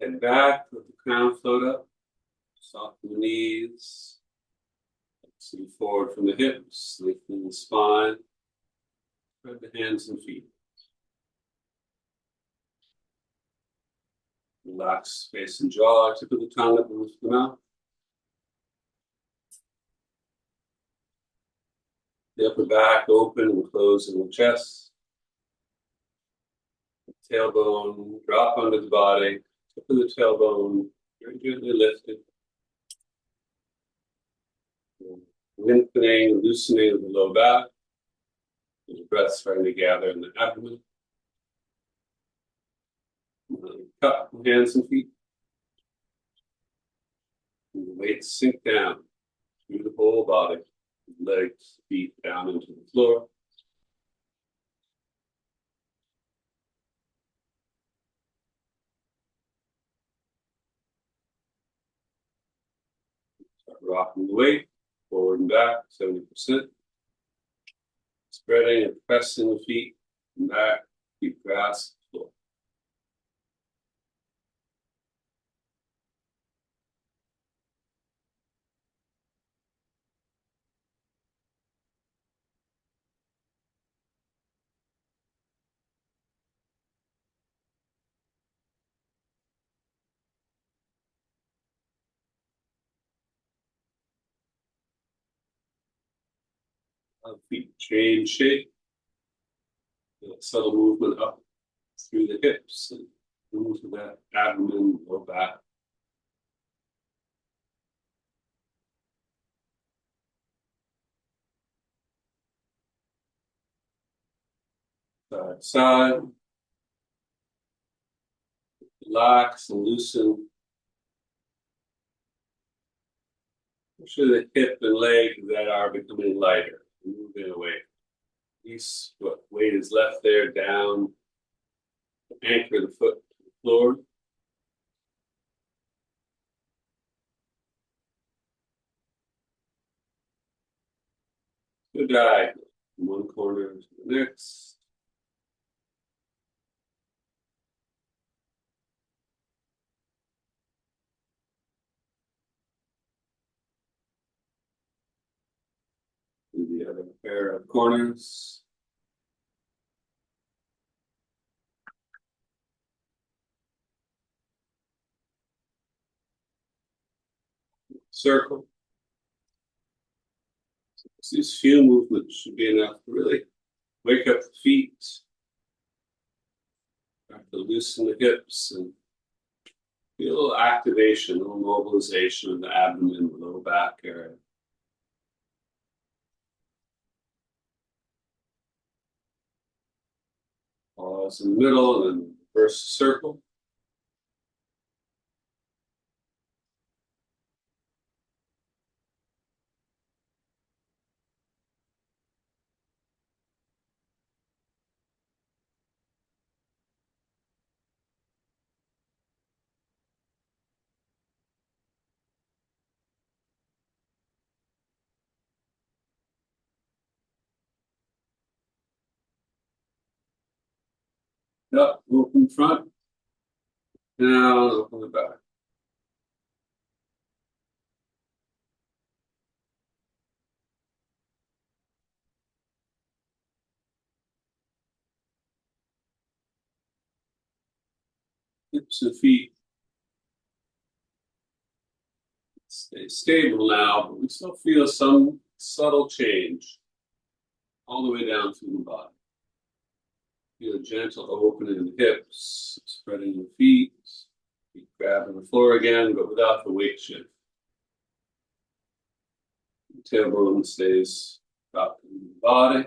Head back, let the crown float up, soften the knees, see forward from the hips, lengthening the spine, spread the hands and feet. Relax face and jaw, tip of the tongue up and lift the mouth. The upper back open and close in the chest. Tailbone drop onto the body, tip of the tailbone very gently lifted. Lengthening and loosening of the low back. The breath starting to gather in the abdomen. Cup the hands and feet. And the weight sink down through the whole body. Legs, feet down into the floor. Start rocking the weight forward and back, 70%. Spreading and pressing the feet and back, feet grasp the floor. Feet change shape. Subtle movement up through the hips and into that abdomen or back. Side to side. Relax and loosen. Push the hip and leg that are becoming lighter. Moving away. Release what weight is left there down. Anchor the foot to the floor. Go diagonal from one corner to the next. Do the other pair of corners. Circle. So these few movements should be enough to really wake up the feet. Start to loosen the hips and feel a little activation, a little mobilization of the abdomen, the low back area. Pause in the middle and then reverse circle. Up, open front. Down, open the back. Hips and feet stay stable now, but we still feel some subtle change all the way down through the body. Feel a gentle opening in the hips, spreading the feet grabbing the floor again, but without the weight shift. The tailbone stays dropped in the body.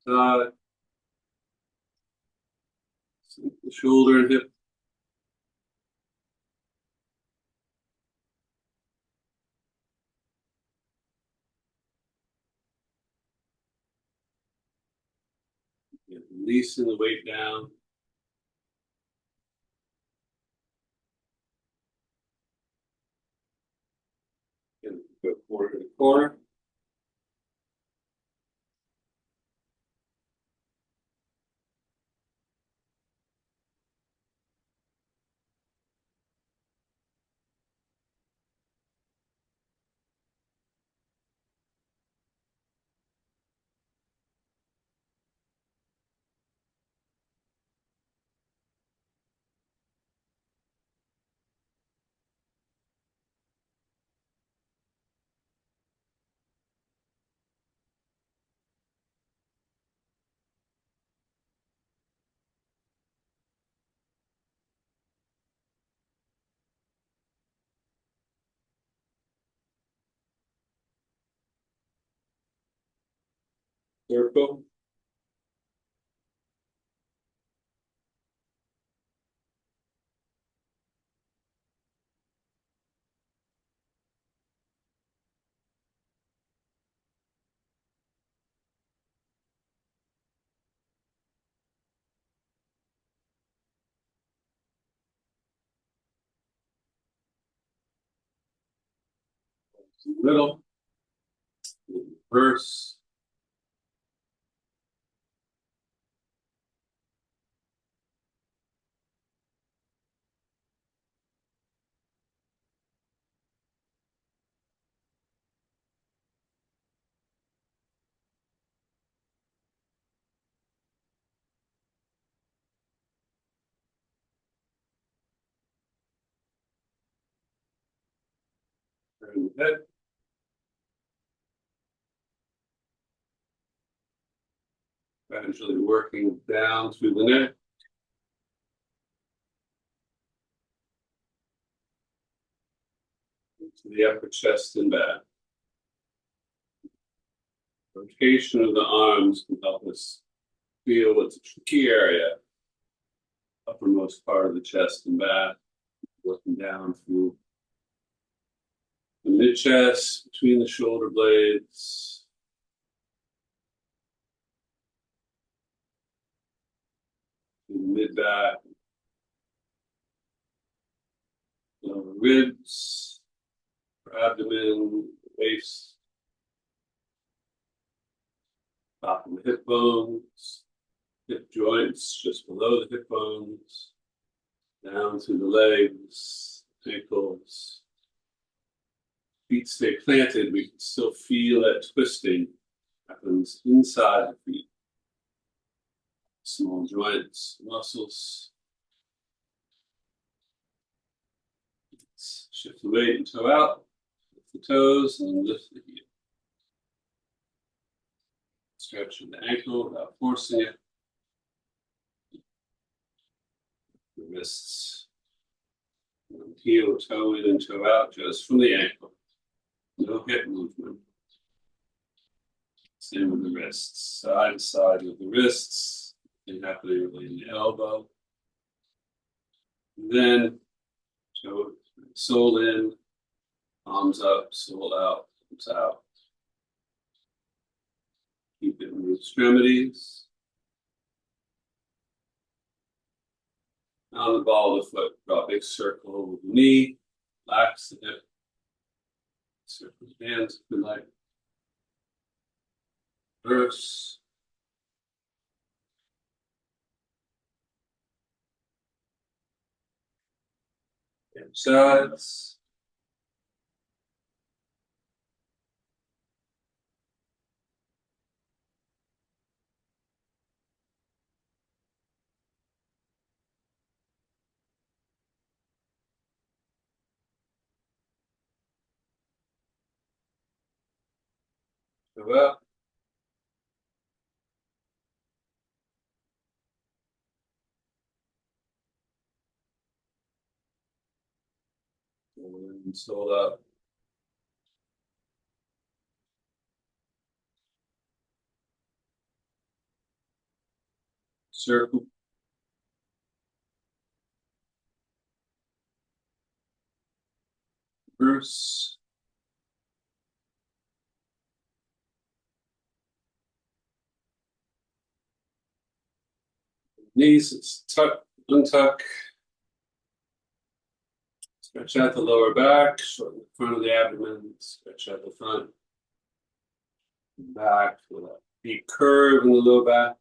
The shoulder and hip. Releasing the weight down. corner. Circle. Middle. Reverse. Turn the head. Gradually working down through the neck. To the upper chest and back. Rotation of the arms can help us feel what's a tricky area. Uppermost part of the chest and back. Working down through the mid chest, between the shoulder blades. Mid back. Lower ribs. Abdomen, waist. Top of the hip bones. Hip joints just below the hip bones. Down through the legs, ankles. Feet stay planted, we can still feel that twisting happens inside the feet. Small joints, muscles. Shift the weight and toe out, lift the toes and lift the heel. Stretch the ankle without forcing it. The wrists. Heel, toe in and toe out just from the ankle. No hip movement. Same with the wrists. Side to side with the wrists. And happening really in the elbow. Then toe, sole in, palms up, sole out, palms out. Keep it in the extremities. On the ball of the foot, draw a big circle over the knee, relax the hip. Circle the hands if you like. Reverse. And sides. Go up. And sole up. Circle. Reverse. Knees, tuck, untuck. Stretch out the lower back, shorten the front of the abdomen, stretch out the front. Back with a deep curve in the low back.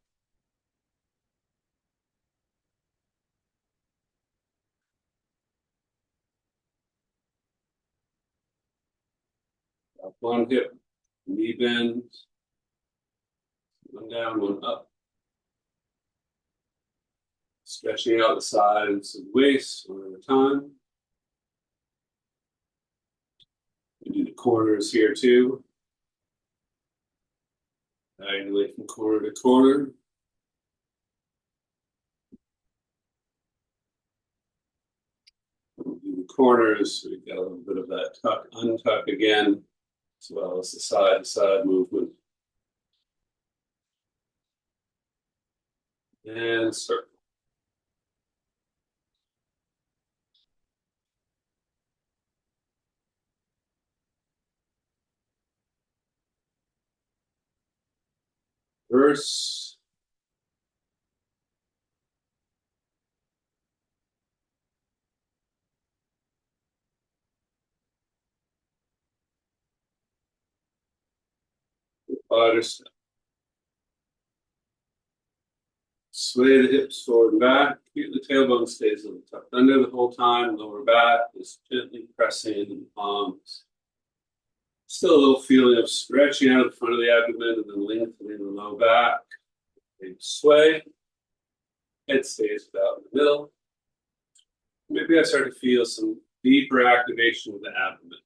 Up one hip, knee bends, one down, one up. Stretching out the sides of the waist one at a time. We do the corners here too. Diagonally from corner to corner. We'll do the corners, so we get a little bit of that tuck, untuck again, as well as the side to side movement. And circle. Reverse. Spider step. Sway the hips forward and back. Keep the tailbone stays a little tucked under the whole time. Lower back is gently pressing into the palms. Still a little feeling of stretching out the front of the abdomen and then lengthening the low back. Big sway. Head stays about in the middle. Maybe I start to feel some deeper activation of the abdomen.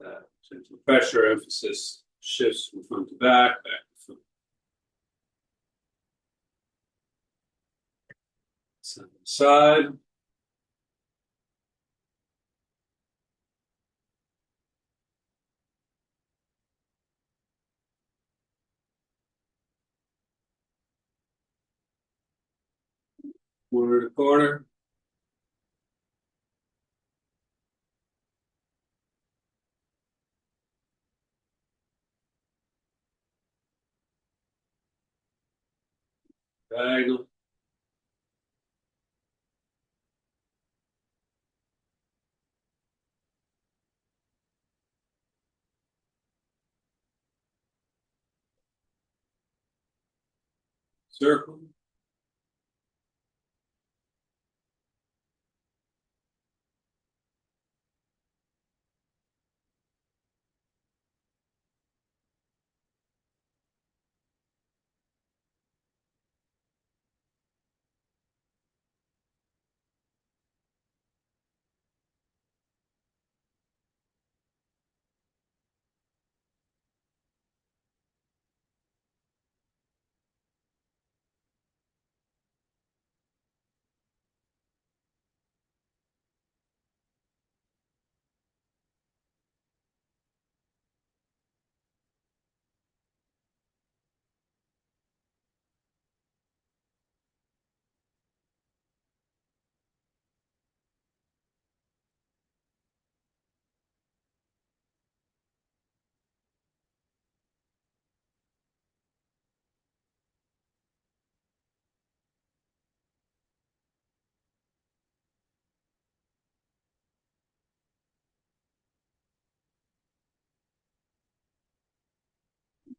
That gentle pressure, emphasis shifts from front to back to front. Side to side. Corner to corner. Diagonal. Circle.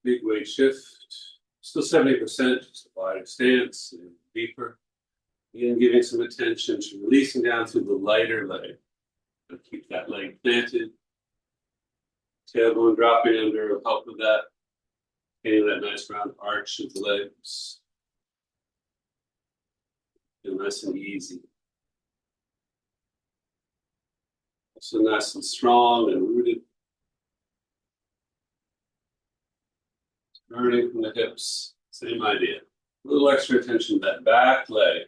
Big weight shift. Still 70%, just a wider stance, and deeper. Again, giving some attention to releasing down through the lighter leg. And keep that leg planted. Tailbone dropping under will help with that. Getting that nice round arch of the legs. Feel nice and easy. So nice and strong and rooted. Turning from the hips, same idea. A little extra attention to that back leg.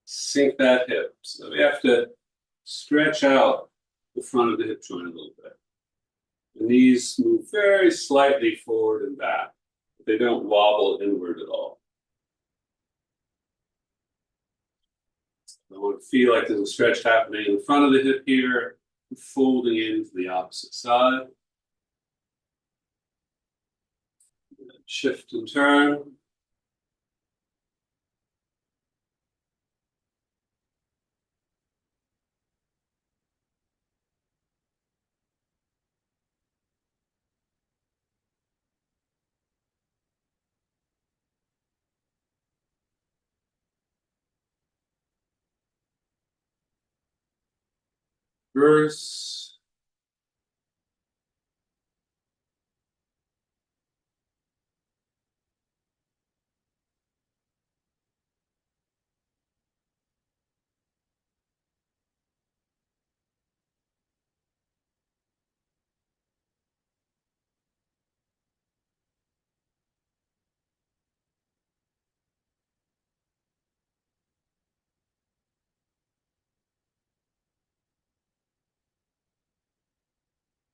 Sink that hip. So we have to stretch out the front of the hip joint a little bit. The knees move very slightly forward and back. They don't wobble inward at all. I want to feel like there's a stretch happening in the front of the hip here, folding into the opposite side. Shift and turn. Reverse.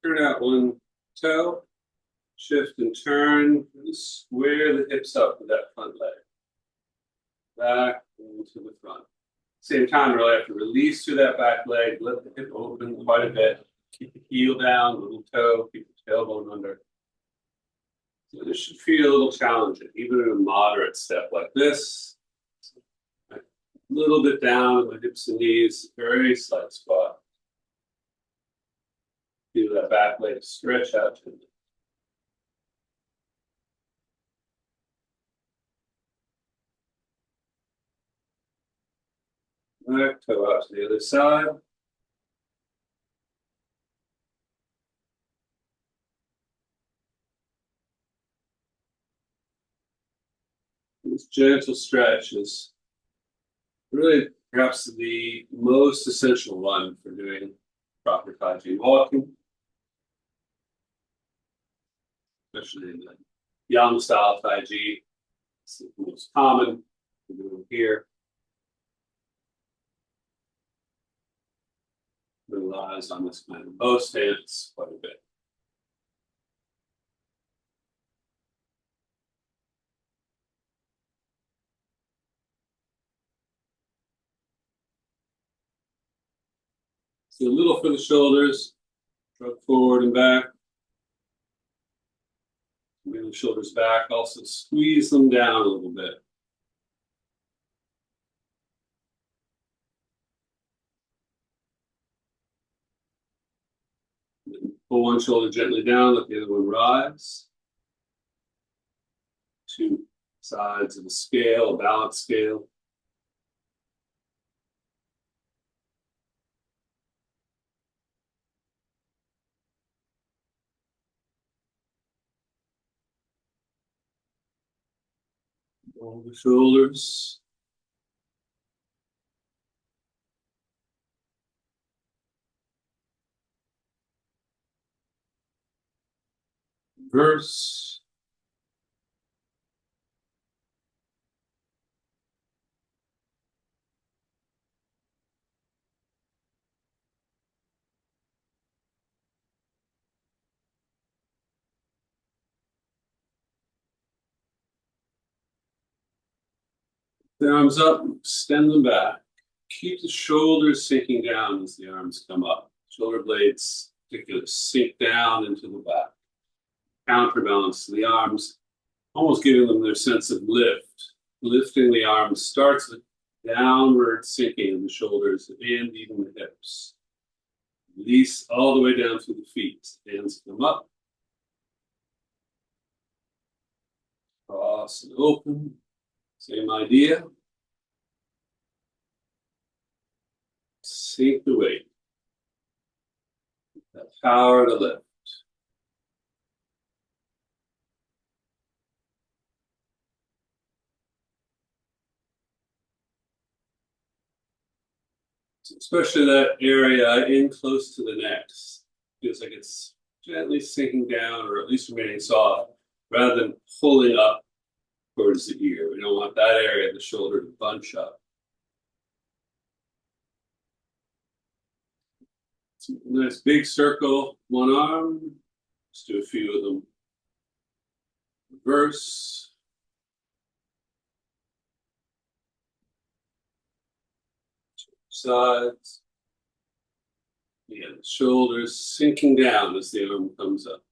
Turn out one toe. Shift and turn. Square the hips up with that front leg. Back into the front. Same time, really have to release through that back leg. Let the hip open quite a bit. Keep the heel down, little toe. Keep the tailbone under. So this should feel a little challenging, even in a moderate step like this. A little bit down with the hips and knees. Very slight squat. Feel that back leg stretch out to the back, toe out to the other side. This gentle stretch is really perhaps the most essential one for doing proper Tai Chi walking, especially in the Yang style Tai Chi. It's the most common. We're doing here. Relies on this kind of bow stance quite a bit. So a little for the shoulders, shrug forward and back. Bring the shoulders back, also squeeze them down a little bit. Pull one shoulder gently down, let the other one rise. Two sides of a scale, a balance scale. Roll the shoulders. Reverse. The arms up, extend them back. Keep the shoulders sinking down as the arms come up. Shoulder blades, particularly, sink down into the back. Counterbalance to the arms, almost giving them their sense of lift. Lifting the arms starts with downward sinking of the shoulders and even the hips. Release all the way down through the feet. Hands come up. Cross and open. Same idea. Sink the weight. That power to lift. Especially that area in close to the neck. Feels like it's gently sinking down or at least remaining soft rather than pulling up towards the ear. We don't want that area of the shoulder to bunch up. Nice big circle, one arm. Let's do a few of them. Reverse. Sides. Yeah, the shoulders sinking down as the arm comes up.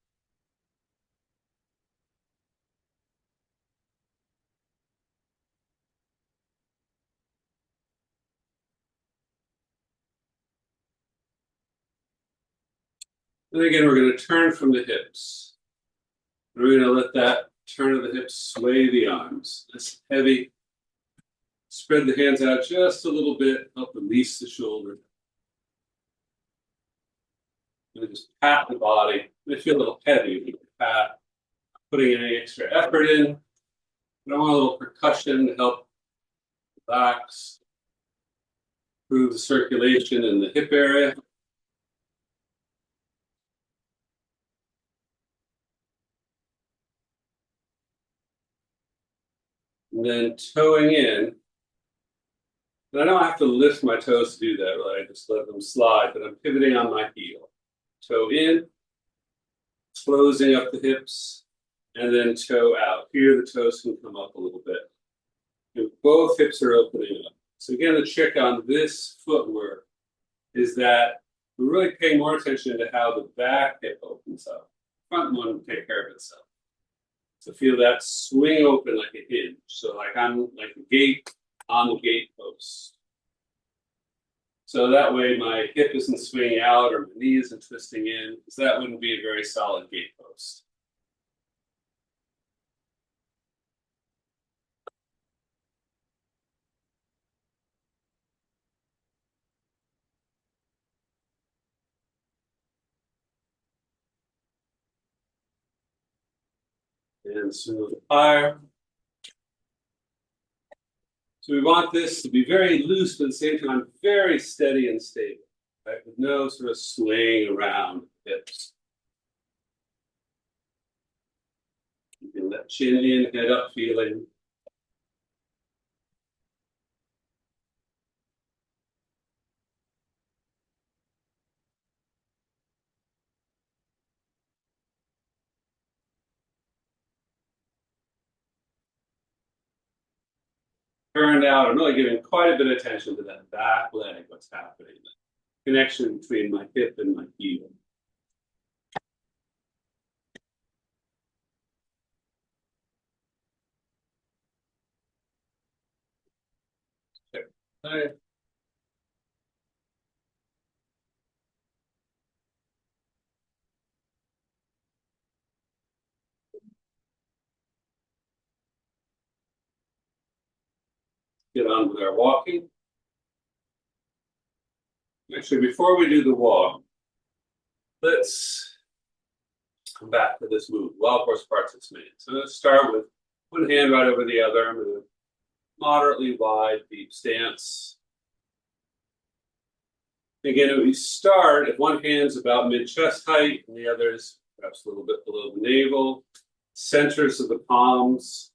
And again, we're going to turn from the hips. We're going to let that turn of the hips sway the arms. That's heavy. Spread the hands out just a little bit, help release the shoulder. And just pat the body. They feel a little heavy. You can pat, putting any extra effort in. But I want a little percussion to help relax, improve the circulation in the hip area. And then toeing in. And I don't have to lift my toes to do that, right? I just let them slide, but I'm pivoting on my heel. Toe in, closing up the hips, and then toe out. Here the toes can come up a little bit. And both hips are opening up. So again, the trick on this footwork is that we're really paying more attention to how the back hip opens up. Front one will take care of itself. So feel that swing open like a hinge. So like I'm like a gate on the gate post. So that way my hip isn't swinging out or my knee isn't twisting in, because that wouldn't be a very solid gate post. And smooth higher. So we want this to be very loose, but at the same time, very steady and stable, right? With no sort of swaying around hips. You can let chin in, head up feeling. Turned out, I'm really giving quite a bit of attention to that back leg, what's happening. The connection between my hip and my heel. Okay. Get on with our walking. Actually, before we do the walk, let's come back to this move. Wild horse parts its made. So let's start with one hand right over the other. I'm going to moderately wide, deep stance. Again, if we start, if one hand's about mid-chest height and the other is perhaps a little bit below the navel, centers of the palms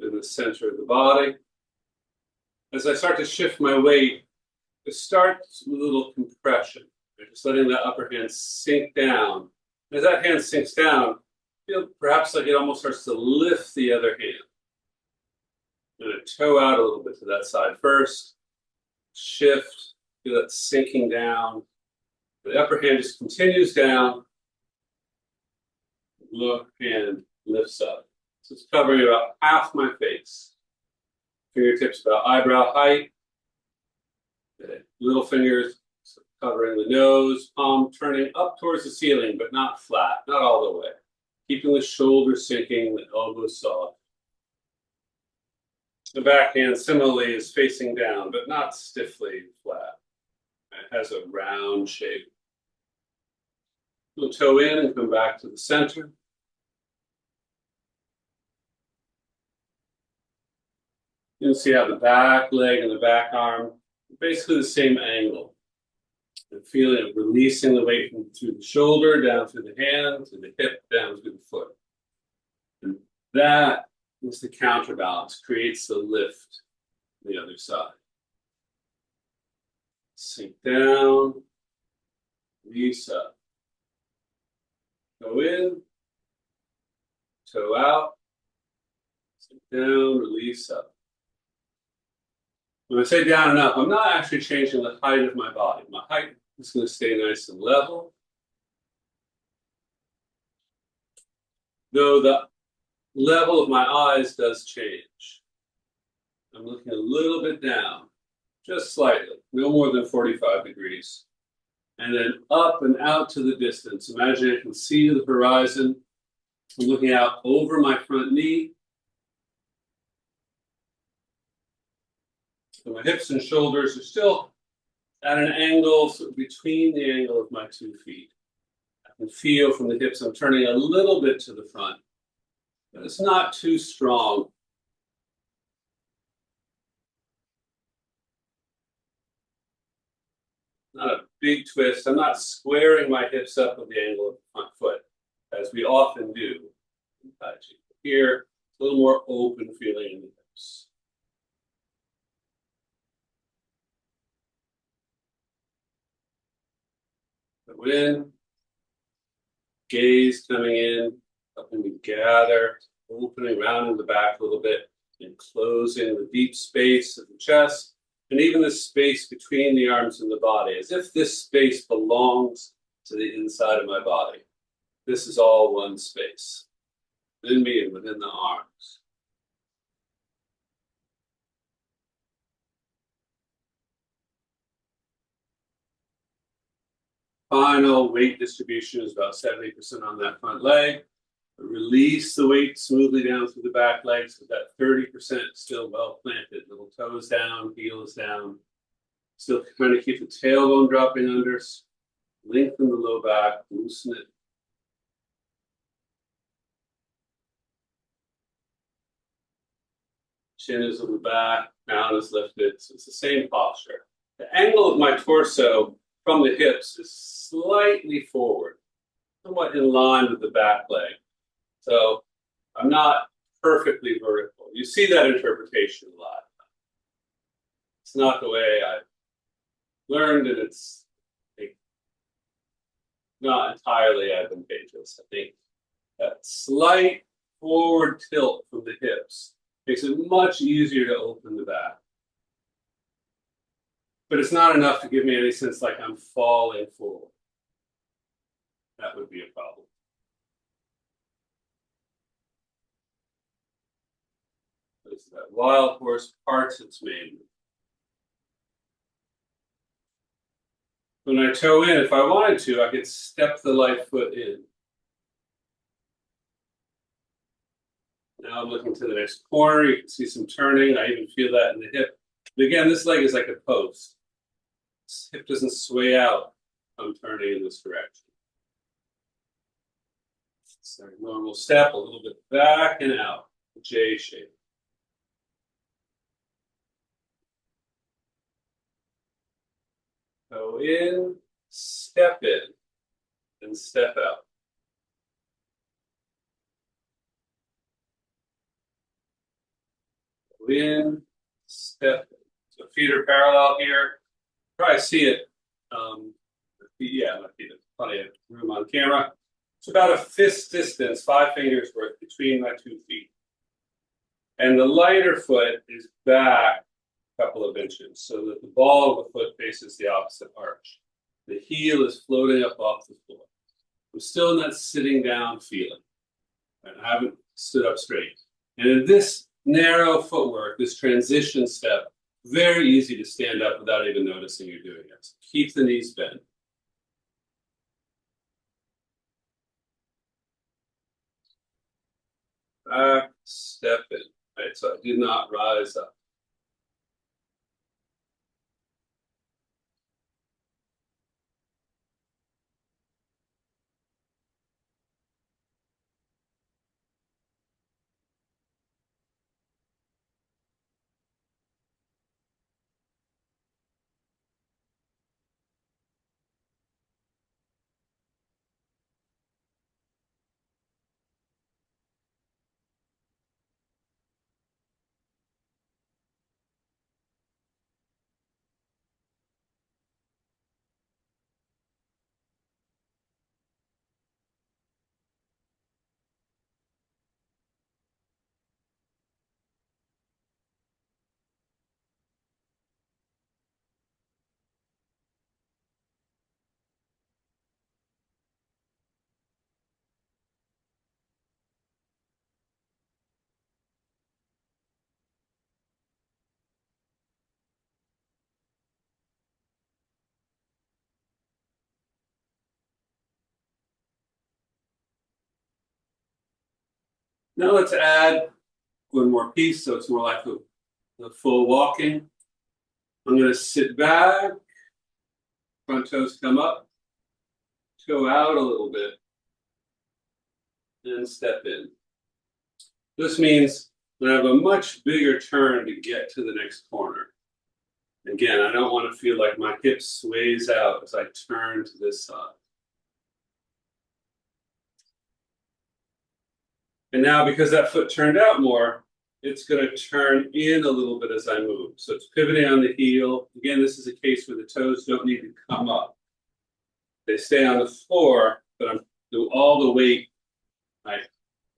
in the center of the body. As I start to shift my weight, it starts with a little compression, right? Just letting that upper hand sink down. As that hand sinks down, feel perhaps like it almost starts to lift the other hand. I'm going to toe out a little bit to that side first. Shift, feel that sinking down. The upper hand just continues down. Look and lifts up. So it's covering about half my face. Fingertips about eyebrow height. Little fingers covering the nose, palm turning up towards the ceiling, but not flat, not all the way. Keeping the shoulders sinking, the elbows soft. The back hand similarly is facing down, but not stiffly flat. It has a round shape. We'll toe in and come back to the center. You can see how the back leg and the back arm are basically the same angle. And feeling it releasing the weight from through the shoulder, down through the hand, to the hip, down through the foot. And that is the counterbalance, creates the lift on the other side. Sink down, release up. Go in, toe out, sink down, release up. When I say down and up, I'm not actually changing the height of my body. My height is going to stay nice and level. Though the level of my eyes does change. I'm looking a little bit down, just slightly, no more than 45 degrees. And then up and out to the distance. Imagine I can see the horizon. I'm looking out over my front knee. So my hips and shoulders are still at an angle sort of between the angle of my 2 feet. I can feel from the hips I'm turning a little bit to the front, but it's not too strong. Not a big twist. I'm not squaring my hips up with the angle of the front foot, as we often do in Tai Chi. Here, a little more open feeling in the hips. Go in, gaze coming in, helping me gather, opening around in the back a little bit, and closing the deep space of the chest, and even the space between the arms and the body, as if this space belongs to the inside of my body. This is all one space, within me and within the arms. Final weight distribution is about 70% on that front leg. Release the weight smoothly down through the back legs with that 30% still well planted. Little toes down, heels down. Still trying to keep the tailbone dropping under. Lengthen the low back, loosen it. Chin is on the back, crown is lifted. So it's the same posture. The angle of my torso from the hips is slightly forward, somewhat in line with the back leg. So I'm not perfectly vertical. You see that interpretation a lot. It's not the way I learned, and it's not entirely advantageous. I think that slight forward tilt from the hips makes it much easier to open the back. But it's not enough to give me any sense like I'm falling forward. That would be a problem. That wild horse parts its mane. When I toe in, if I wanted to, I could step the light foot in. Now I'm looking to the next corner. You can see some turning. I even feel that in the hip. But again, this leg is like a post. This hip doesn't sway out. I'm turning in this direction. So normal step, a little bit back and out. J shape. Go in, step in, and step out. Go in, step in. So feet are parallel here. Probably see it. Yeah, my feet have plenty of room on camera. It's about a fist distance, 5 fingers worth between my 2 feet. And the lighter foot is back a couple of inches so that the ball of the foot faces the opposite arch. The heel is floating up off the floor. I'm still in that sitting down feeling. And I haven't stood up straight. And in this narrow footwork, this transition step, very easy to stand up without even noticing you're doing it. So keep the knees bent. Back, step in. Right, so I did not rise up. Now let's add one more piece so it's more like the full walking. I'm going to sit back front toes come up, toe out a little bit, and step in. This means that I have a much bigger turn to get to the next corner. Again, I don't want to feel like my hip sways out as I turn to this side. And now, because that foot turned out more, it's going to turn in a little bit as I move. So it's pivoting on the heel. Again, this is a case where the toes don't need to come up. They stay on the floor, but all the weight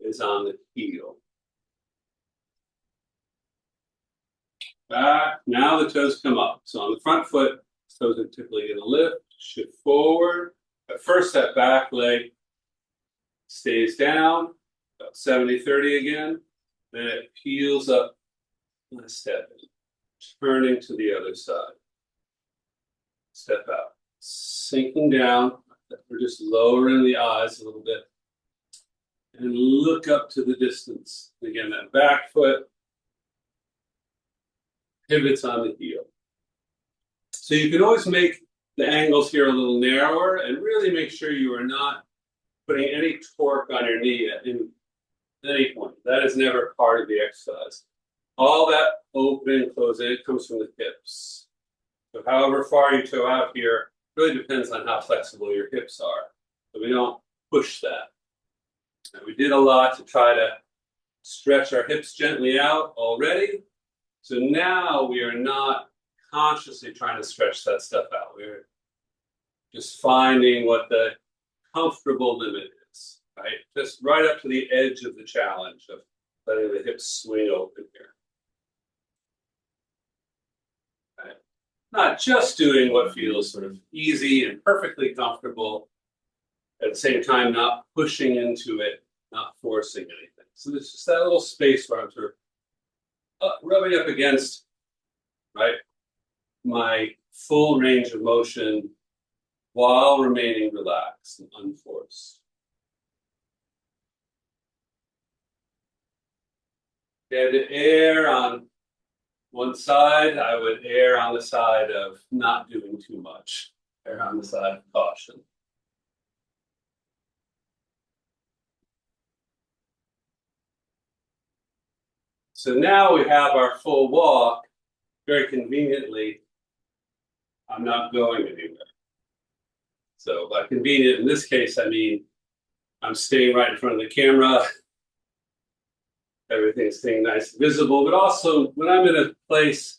is on the heel. Back. Now the toes come up. So on the front foot, toes are typically going to lift, shift forward. At first, that back leg stays down, about 70-30 again. Then it peels up and step in, turning to the other side. Step out, sinking down. We're just lowering the eyes a little bit. And look up to the distance. Again, that back foot pivots on the heel. So you can always make the angles here a little narrower and really make sure you are not putting any torque on your knee at any point. That is never part of the exercise. All that opening and closing, it comes from the hips. So however far you toe out here really depends on how flexible your hips are. So we don't push that. And we did a lot to try to stretch our hips gently out already. So now we are not consciously trying to stretch that stuff out. We're just finding what the comfortable limit is, right? Just right up to the edge of the challenge of letting the hips swing open here. Right? Not just doing what feels sort of easy and perfectly comfortable, at the same time not pushing into it, not forcing anything. So there's just that little space where I'm sort of rubbing up against, right, my full range of motion while remaining relaxed and unforced. If I had to err on one side, I would err on the side of not doing too much, err on the side of caution. So now we have our full walk. Very conveniently, I'm not going anywhere. So by convenient, in this case, I mean I'm staying right in front of the camera. Everything's staying nice and visible, but also when I'm in a place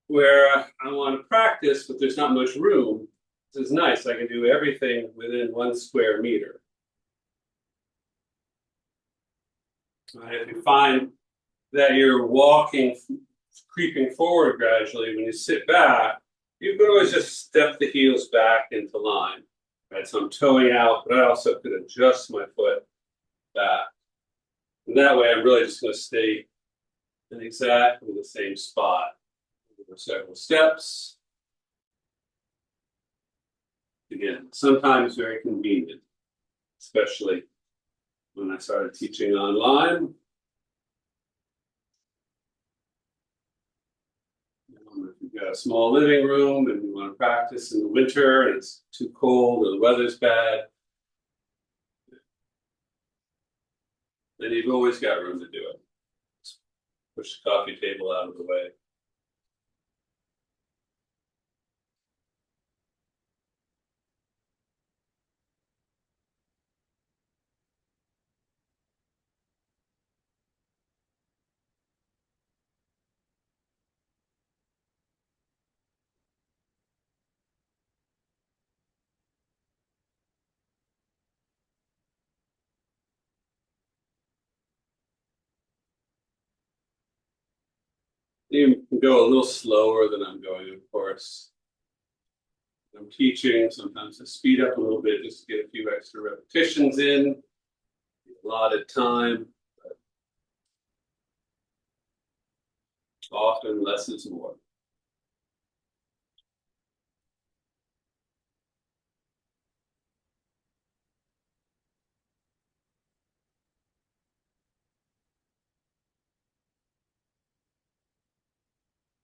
where I want to practice, but there's not much room, this is nice. I can do everything within 1 square meter. Right? If you find that you're walking, creeping forward gradually, when you sit back, you can always just step the heels back into line. Right? So I'm toeing out, but I also could adjust my foot back. And that way I'm really just going to stay in exactly the same spot for several steps. Again, sometimes very convenient, especially when I started teaching online. If you've got a small living room and you want to practice in the winter and it's too cold or the weather's bad, then you've always got room to do it. Just push the coffee table out of the way. You can go a little slower than I'm going, of course. I'm teaching, sometimes I speed up a little bit just to get a few extra repetitions in, allotted time. But often less is more.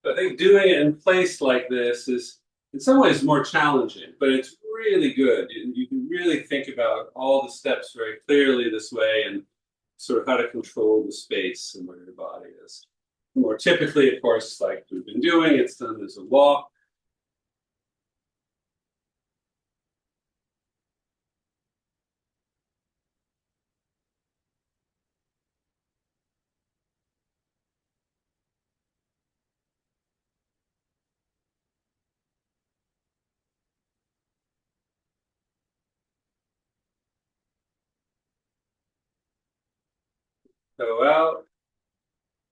I think doing it in place like this is in some ways more challenging, but it's really good. You can really think about all the steps very clearly this way and sort of how to control the space and where your body is. More typically, of course, like we've been doing, it's done as a walk. Go out,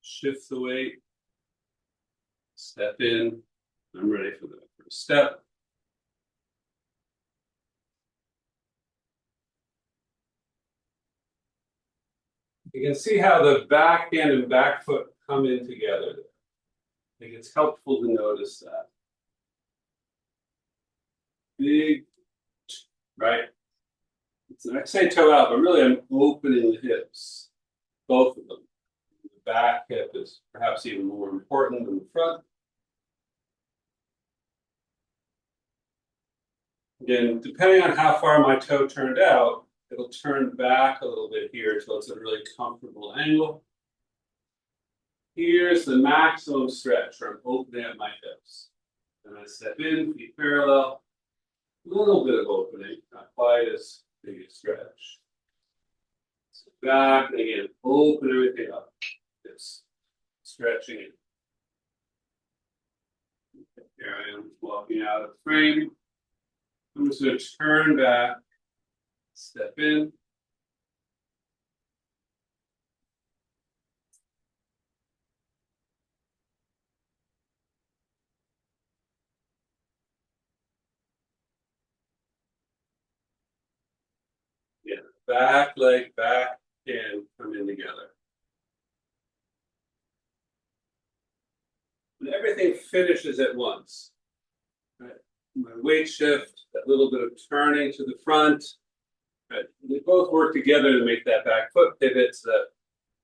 shift the weight, step in. I'm ready for the first step. You can see how the back hand and back foot come in together. I think it's helpful to notice that. Big, right? I say toe out, but really I'm opening the hips, both of them. The back hip is perhaps even more important than the front. Again, depending on how far my toe turned out, it'll turn back a little bit here until it's a really comfortable angle. Here's the maximum stretch where I'm opening up my hips. And I step in, feet parallel, a little bit of opening, not quite as big a stretch. So back, and again, open everything up. This stretching it. Here I am walking out of the frame. I'm just going to turn back, step in. Yeah, back leg, back hand come in together. And everything finishes at once. Right? My weight shift, that little bit of turning to the front. Right? They both work together to make that back foot pivot. So that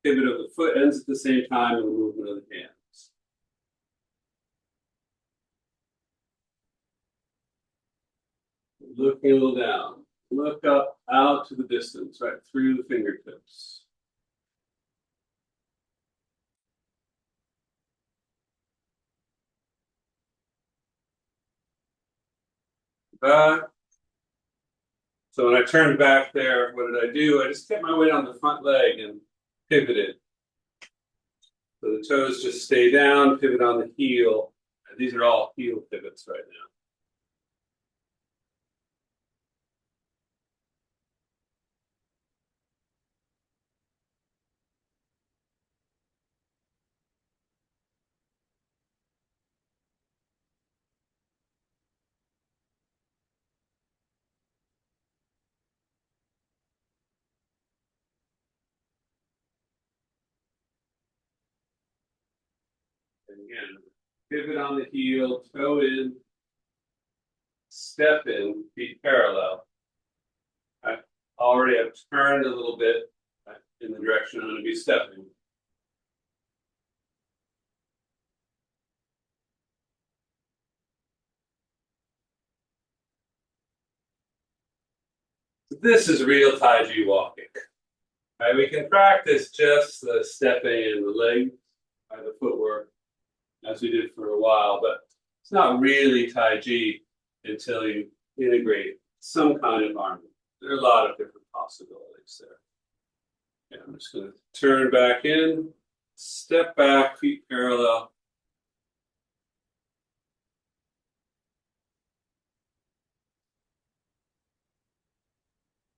pivot of the foot ends at the same time in the movement of the hands. Looking a little down. Look up, out to the distance, right through the fingertips. Back. So when I turned back there, what did I do? I just kept my weight on the front leg and pivoted. So the toes just stay down, pivot on the heel. And these are all heel pivots right now. And again, pivot on the heel, toe in, step in, feet parallel. I already have turned a little bit in the direction I'm going to be stepping. This is real Tai Chi walking. Right, we can practice just the stepping and the leg, the footwork, as we did for a while, but it's not really Tai Chi until you integrate some kind of arm. There are a lot of different possibilities there. Yeah, I'm just going to turn back in, step back, feet parallel.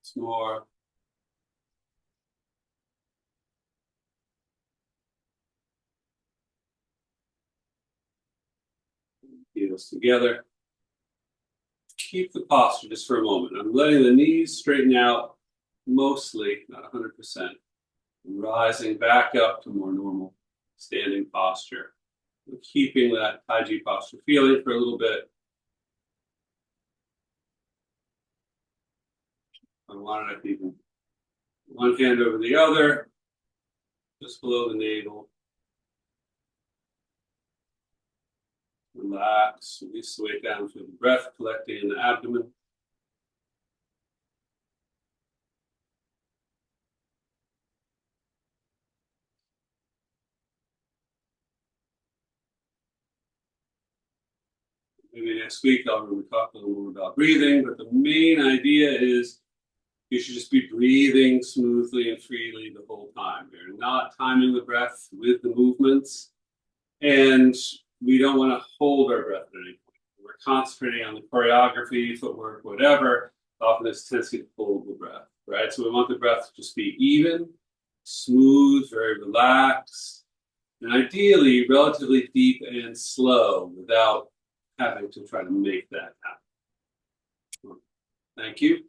It's more. Heels together. Keep the posture just for a moment. I'm letting the knees straighten out mostly, not 100%. Rising back up to more normal standing posture. Keeping that Tai Chi posture. Feeling for a little bit. I wanted to even one hand over the other, just below the navel. relax, release the weight down through the breath, collecting in the abdomen. Maybe next week I'll really talk a little more about breathing, but the main idea is you should just be breathing smoothly and freely the whole time. You're not timing the breath with the movements, and we don't want to hold our breath at any point. We're concentrating on the choreography, footwork, whatever. Often this tendency to hold the breath, right? So we want the breath to just be even, smooth, very relaxed, and ideally relatively deep and slow without having to try to make that happen. Thank you.